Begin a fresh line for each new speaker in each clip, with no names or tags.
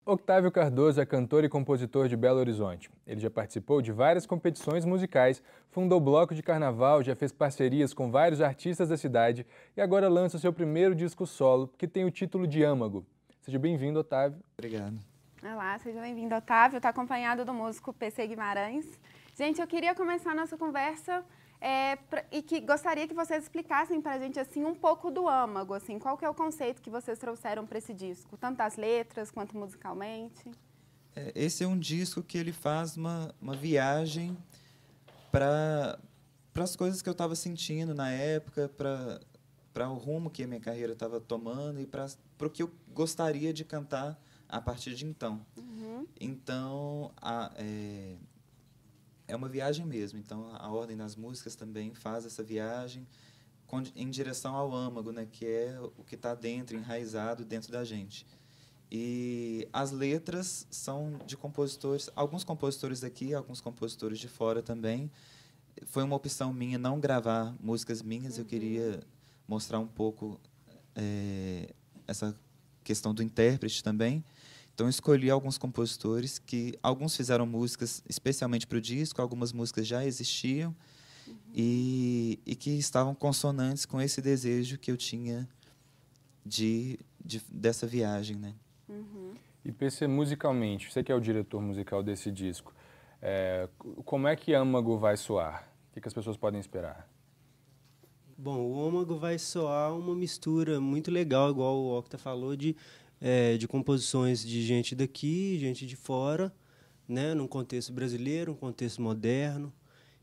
Octávio Cardoso é cantor e compositor de Belo Horizonte. Ele já participou de várias competições musicais, fundou bloco de carnaval, já fez parcerias com vários artistas da cidade e agora lança seu primeiro disco solo, que tem o título de Âmago. Seja bem-vindo, Octávio.
Obrigado.
Olá, seja bem-vindo, Otávio. Está acompanhado do músico PC Guimarães. Gente, eu queria começar a nossa conversa gostaria que vocês explicassem para a gente assim, um pouco do Âmago. Assim, qual que é o conceito que vocês trouxeram para esse disco, tanto das letras quanto musicalmente?
Esse é um disco que ele faz uma viagem para as coisas que eu estava sentindo na época, para o rumo que a minha carreira estava tomando e para o que eu gostaria de cantar a partir de então. Então, é uma viagem mesmo. Então, a ordem das músicas também faz essa viagem em direção ao âmago, né, que é o que está dentro, enraizado dentro da gente. E as letras são de compositores, alguns compositores daqui, alguns compositores de fora também. Foi uma opção minha não gravar músicas minhas, eu queria mostrar um pouco essa questão do intérprete também. Então, eu escolhi alguns compositores que alguns fizeram músicas especialmente para o disco, algumas músicas já existiam e que estavam consonantes com esse desejo que eu tinha dessa viagem, né?
E PC, musicalmente, você que é o diretor musical desse disco, como é que Âmago vai soar? O que as pessoas podem esperar?
Bom, o Âmago vai soar uma mistura muito legal, igual o Octa falou, de composições de gente daqui, gente de fora, né, num contexto brasileiro, um contexto moderno,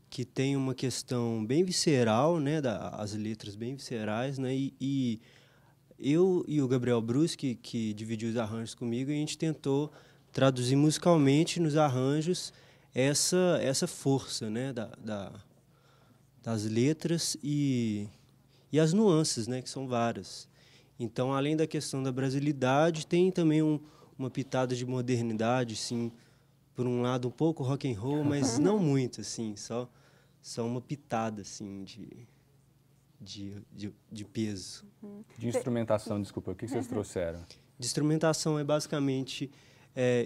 que tem uma questão bem visceral, né, as letras bem viscerais, né, e eu e o Gabriel Bruschi, que dividiu os arranjos comigo, a gente tentou traduzir musicalmente nos arranjos essa força, né, das letras e as nuances, né, que são várias. Então, além da questão da brasilidade, tem também uma pitada de modernidade, sim, por um lado um pouco rock and roll, mas não muito, assim, só uma pitada assim de peso.
De instrumentação, desculpa, o que vocês trouxeram?
De instrumentação é basicamente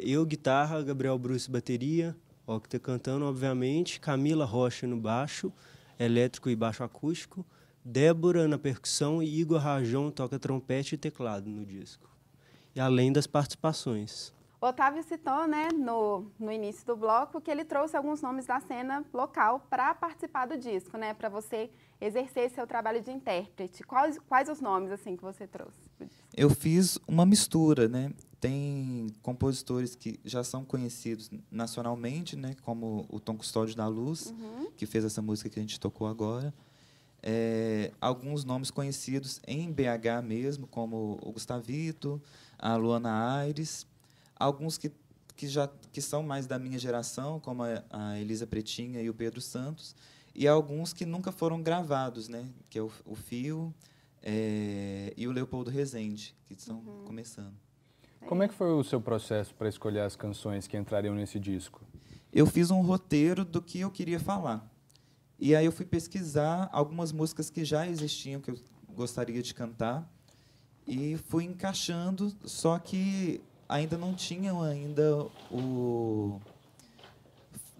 eu guitarra, Gabriel Bruschi bateria, Octa cantando, obviamente, Camila Rocha no baixo, elétrico e baixo acústico, Débora na percussão e Igor Rajão toca trompete e teclado no disco. E além das participações.
O Otávio citou, né, no início do bloco, que ele trouxe alguns nomes da cena local para participar do disco, né, para você exercer seu trabalho de intérprete. Quais os nomes assim que você trouxe?
Eu fiz uma mistura, né? Tem compositores que já são conhecidos nacionalmente, né, como o Tom Custódio da Luz, que fez essa música que a gente tocou agora. Alguns nomes conhecidos em BH mesmo, como o Gustavito, a Luana Aires, alguns que são mais da minha geração, como a Elisa Pretinha e o Pedro Santos, e alguns que nunca foram gravados, né, que é o Fio e o Leopoldo Rezende, que estão começando.
Como é que foi o seu processo para escolher as canções que entrariam nesse disco?
Eu fiz um roteiro do que eu queria falar. E aí eu fui pesquisar algumas músicas que já existiam, que eu gostaria de cantar, e fui encaixando, só que ainda não tinham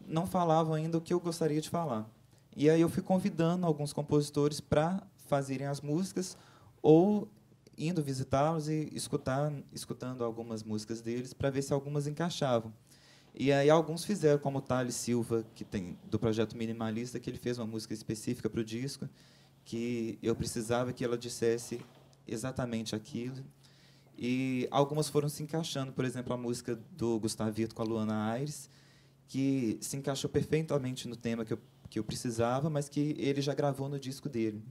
não falavam ainda o que eu gostaria de falar. E aí eu fui convidando alguns compositores para fazerem as músicas, ou indo visitá-los e escutando algumas músicas deles, para ver se algumas encaixavam. E aí alguns fizeram, como o Thales Silva, que tem do projeto Minimalista, que ele fez uma música específica para o disco, que eu precisava que ela dissesse exatamente aquilo. E algumas foram se encaixando, por exemplo, a música do Gustavito com a Luana Aires, que se encaixou perfeitamente no tema que eu precisava, mas que ele já gravou no disco dele.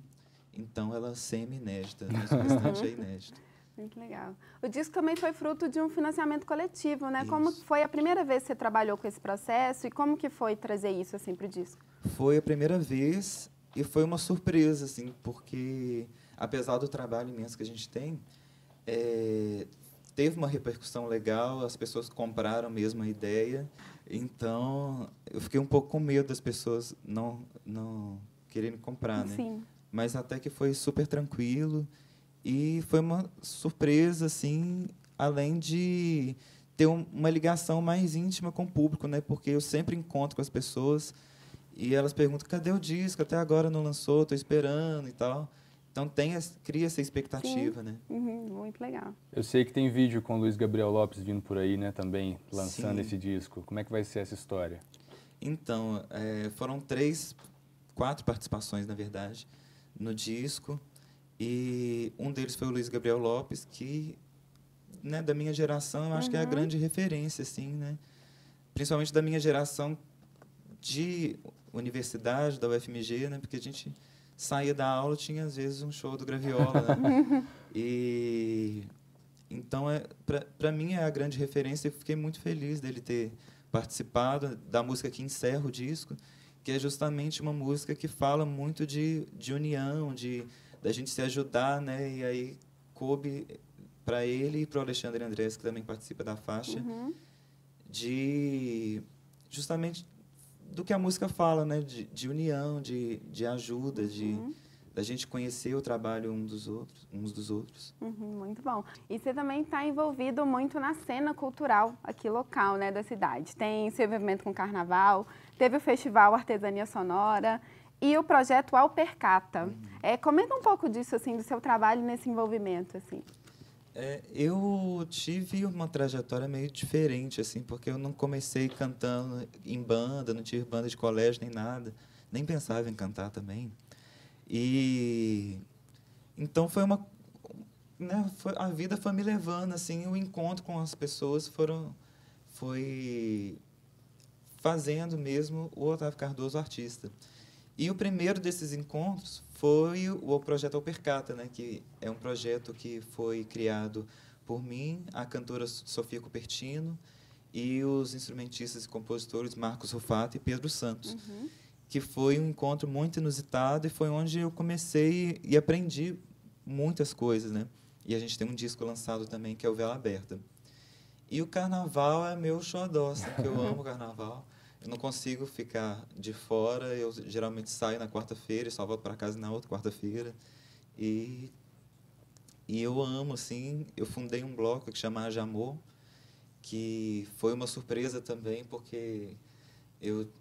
Então, ela é semi-inédita, mas o restante é inédito.
Muito legal. O disco também foi fruto de um financiamento coletivo, né?
Isso.
Como foi a primeira vez que você trabalhou com esse processo e como que foi trazer isso assim para o disco?
Foi a primeira vez e foi uma surpresa, assim, porque, apesar do trabalho imenso que a gente tem, teve uma repercussão legal, as pessoas compraram mesmo a ideia. Então, eu fiquei um pouco com medo das pessoas não quererem comprar, né?
Sim.
Mas até que foi super tranquilo. E foi uma surpresa, assim, além de ter uma ligação mais íntima com o público, né? Porque eu sempre encontro com as pessoas e elas perguntam: cadê o disco? Até agora não lançou, estou esperando e tal. Então cria essa expectativa, né?
Muito legal.
Eu sei que tem vídeo com o Luiz Gabriel Lopes vindo por aí, né, também, lançando esse disco. Como é que vai ser essa história?
Então, foram 4 participações, na verdade, no disco. E um deles foi o Luiz Gabriel Lopes, que, né, da minha geração, eu acho que é a grande referência, assim, né? Principalmente da minha geração de universidade, da UFMG, né? Porque a gente saía da aula, tinha às vezes um show do Graviola, né? E então para mim é a grande referência. Eu fiquei muito feliz dele ter participado da música que encerra o disco, que é justamente uma música que fala muito de união, da gente se ajudar, né? E aí coube para ele e para o Alexandre Andrés, que também participa da faixa, justamente do que a música fala, né? De união, de ajuda, da gente conhecer o trabalho uns dos outros.
Muito bom. E você também está envolvido muito na cena cultural aqui local, né, da cidade. Tem seu envolvimento com o carnaval, teve o festival Artesania Sonora e o projeto Alpercata. Comenta um pouco disso, assim, do seu trabalho nesse envolvimento, assim.
Eu tive uma trajetória meio diferente, assim, porque eu não comecei cantando em banda, não tive banda de colégio nem nada, nem pensava em cantar também. E então a vida foi me levando, assim, o encontro com as pessoas foi fazendo mesmo o Otávio Cardoso artista. E o primeiro desses encontros foi o projeto Alpercata, né, que é um projeto que foi criado por mim, a cantora Sofia Cupertino e os instrumentistas e compositores Marcos Rufato e Pedro Santos, que foi um encontro muito inusitado e foi onde eu comecei e aprendi muitas coisas, né? E a gente tem um disco lançado também, que é o Vela Aberta. E o carnaval é meu xodó, assim, que eu amo o carnaval. Eu não consigo ficar de fora. Eu geralmente saio na quarta-feira e só volto para casa na outra quarta-feira. E eu amo, assim. Eu fundei um bloco que chama Ajamor, que foi uma surpresa também, porque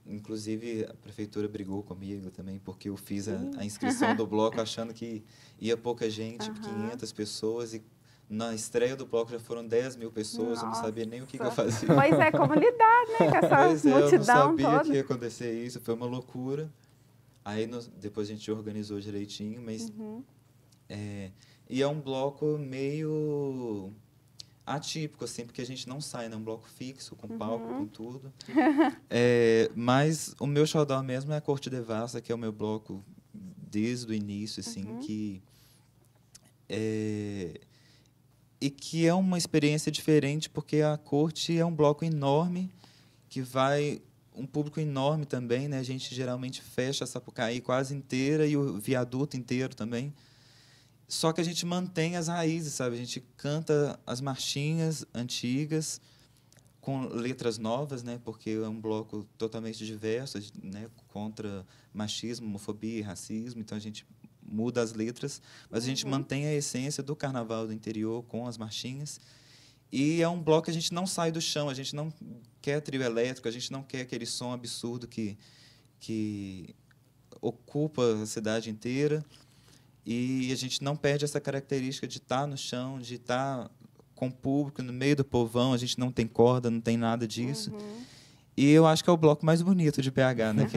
inclusive, a prefeitura brigou comigo também, porque eu fiz a inscrição do bloco achando que ia pouca gente, 500 pessoas, e na estreia do bloco já foram 10 mil pessoas. Nossa. Eu não sabia nem o que eu fazia.
Pois é, como lidar, né, com essa multidão
eu não sabia
toda.
que ia acontecer isso, foi uma loucura. Aí depois a gente organizou direitinho, mas... e é um bloco meio atípico, assim, porque a gente não sai, né? Um bloco fixo, com palco, com tudo. Mas o meu xodó mesmo é a Corte Devassa, que é o meu bloco desde o início, assim, e que é uma experiência diferente, porque a Corte é um bloco enorme, que vai um público enorme também, né? A gente geralmente fecha a Sapucaí quase inteira e o viaduto inteiro também. Só que a gente mantém as raízes, sabe? A gente canta as marchinhas antigas com letras novas, né? Porque é um bloco totalmente diverso, né? Contra machismo, homofobia e racismo. Então a gente muda as letras, mas a gente mantém a essência do carnaval do interior com as marchinhas. E é um bloco que a gente não sai do chão, a gente não quer trio elétrico, a gente não quer aquele som absurdo que ocupa a cidade inteira. E a gente não perde essa característica de estar no chão, de estar com o público, no meio do povão. A gente não tem corda, não tem nada disso. E eu acho que é o bloco mais bonito de BH, né?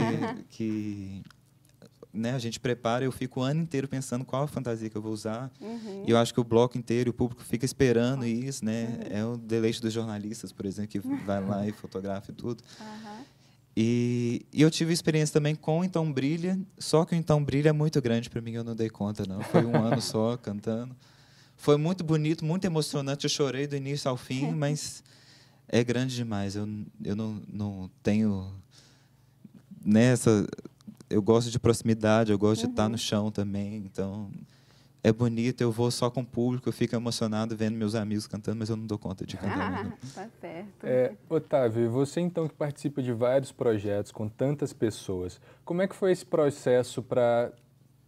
Né, a gente prepara, eu fico o ano inteiro pensando qual a fantasia que eu vou usar. E eu acho que o bloco inteiro, o público fica esperando isso, né? É o deleite dos jornalistas, por exemplo, que vai lá e fotografa e tudo. E eu tive experiência também com o Então Brilha, só que o Então Brilha é muito grande para mim, eu não dei conta, não. Foi um ano só cantando. Foi muito bonito, muito emocionante, eu chorei do início ao fim, mas é grande demais. Eu não tenho nessa... Eu gosto de proximidade, eu gosto de estar no chão também, então é bonito, eu vou só com o público, eu fico emocionado vendo meus amigos cantando, mas eu não dou conta de cantar.
Tá certo.
Otávio, você então que participa de vários projetos com tantas pessoas, como é que foi esse processo para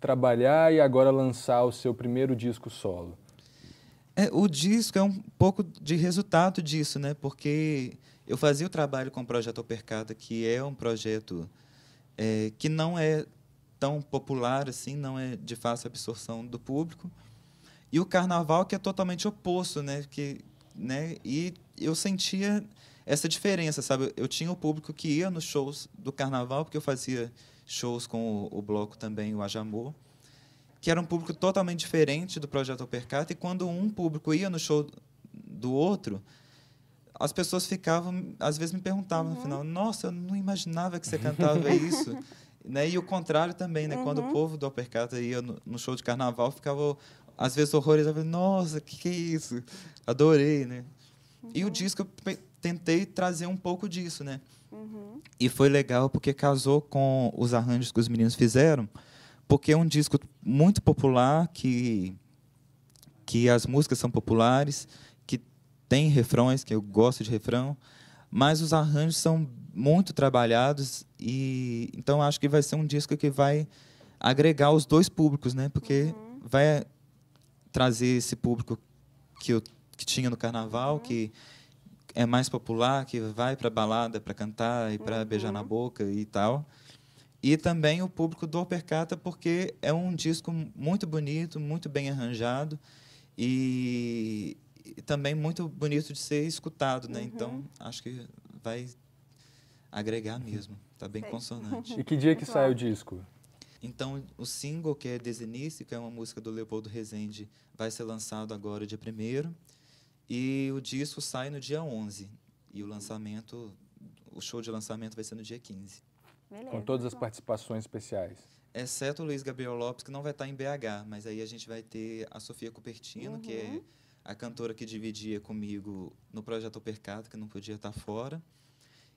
trabalhar e agora lançar o seu primeiro disco solo?
O disco é um pouco de resultado disso, né? Porque eu fazia o trabalho com o Projeto Opercata, que é um projeto que não é tão popular assim, não é de fácil absorção do público. E o carnaval, que é totalmente oposto, né? E eu sentia essa diferença, sabe? Eu tinha o público que ia nos shows do carnaval, porque eu fazia shows com o bloco também, o Ajamor, que era um público totalmente diferente do Projeto Opercata, e quando um público ia no show do outro, as pessoas ficavam, às vezes me perguntavam no final, nossa, eu não imaginava que você cantava isso. Né? E o contrário também, né? Quando o povo do Opercata ia no show de carnaval, ficava, às vezes, horrorizado. Nossa, que é isso? Adorei, né? E o disco, eu tentei trazer um pouco disso, né? E foi legal porque casou com os arranjos que os meninos fizeram, porque é um disco muito popular, que as músicas são populares, que tem refrões, que eu gosto de refrão, mas os arranjos são muito trabalhados, e então acho que vai ser um disco que vai agregar os dois públicos, né? Porque vai trazer esse público que tinha no carnaval, que é mais popular, que vai para balada para cantar e para beijar na boca e tal. E também o público do Opercata, porque é um disco muito bonito, muito bem arranjado e também muito bonito de ser escutado, né? Então, acho que vai agregar mesmo. Está bem consonante.
E que dia que sai o disco?
Então, o single, que é Desenice, que é uma música do Leopoldo Rezende, vai ser lançado agora, dia 1º. E o disco sai no dia 11. E o show de lançamento vai ser no dia 15.
Beleza.
Com todas as participações especiais.
Exceto o Luiz Gabriel Lopes, que não vai estar em BH, mas aí a gente vai ter a Sofia Cupertino, que é a cantora que dividia comigo no Projeto Opercata, que não podia estar fora.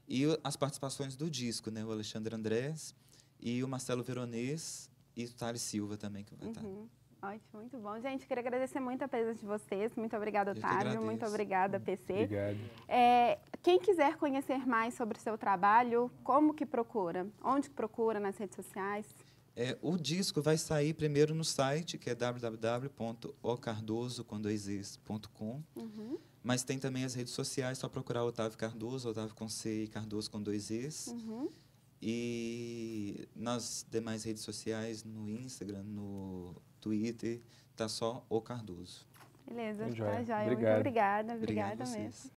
E as participações do disco, né? O Alexandre Andrés e o Marcelo Veronês e o Thales Silva também, que vai estar.
Ótimo, muito bom. Gente, queria agradecer muito a presença de vocês. Muito obrigada, Otávio. Muito obrigada, PC.
Obrigado.
Quem quiser conhecer mais sobre o seu trabalho, como que procura? Onde que procura? Nas redes sociais?
O disco vai sair primeiro no site, que é www.ocardoso.com. Mas tem também as redes sociais, só procurar Otávio Cardoso, Otávio com C e Cardoso com 2 Es. E nas demais redes sociais, no Instagram, no Twitter, tá só O Cardoso.
Beleza,
Tá joia.
tá joia.
Obrigado.
Muito obrigada.
Obrigado
Obrigada
a vocês.
mesmo.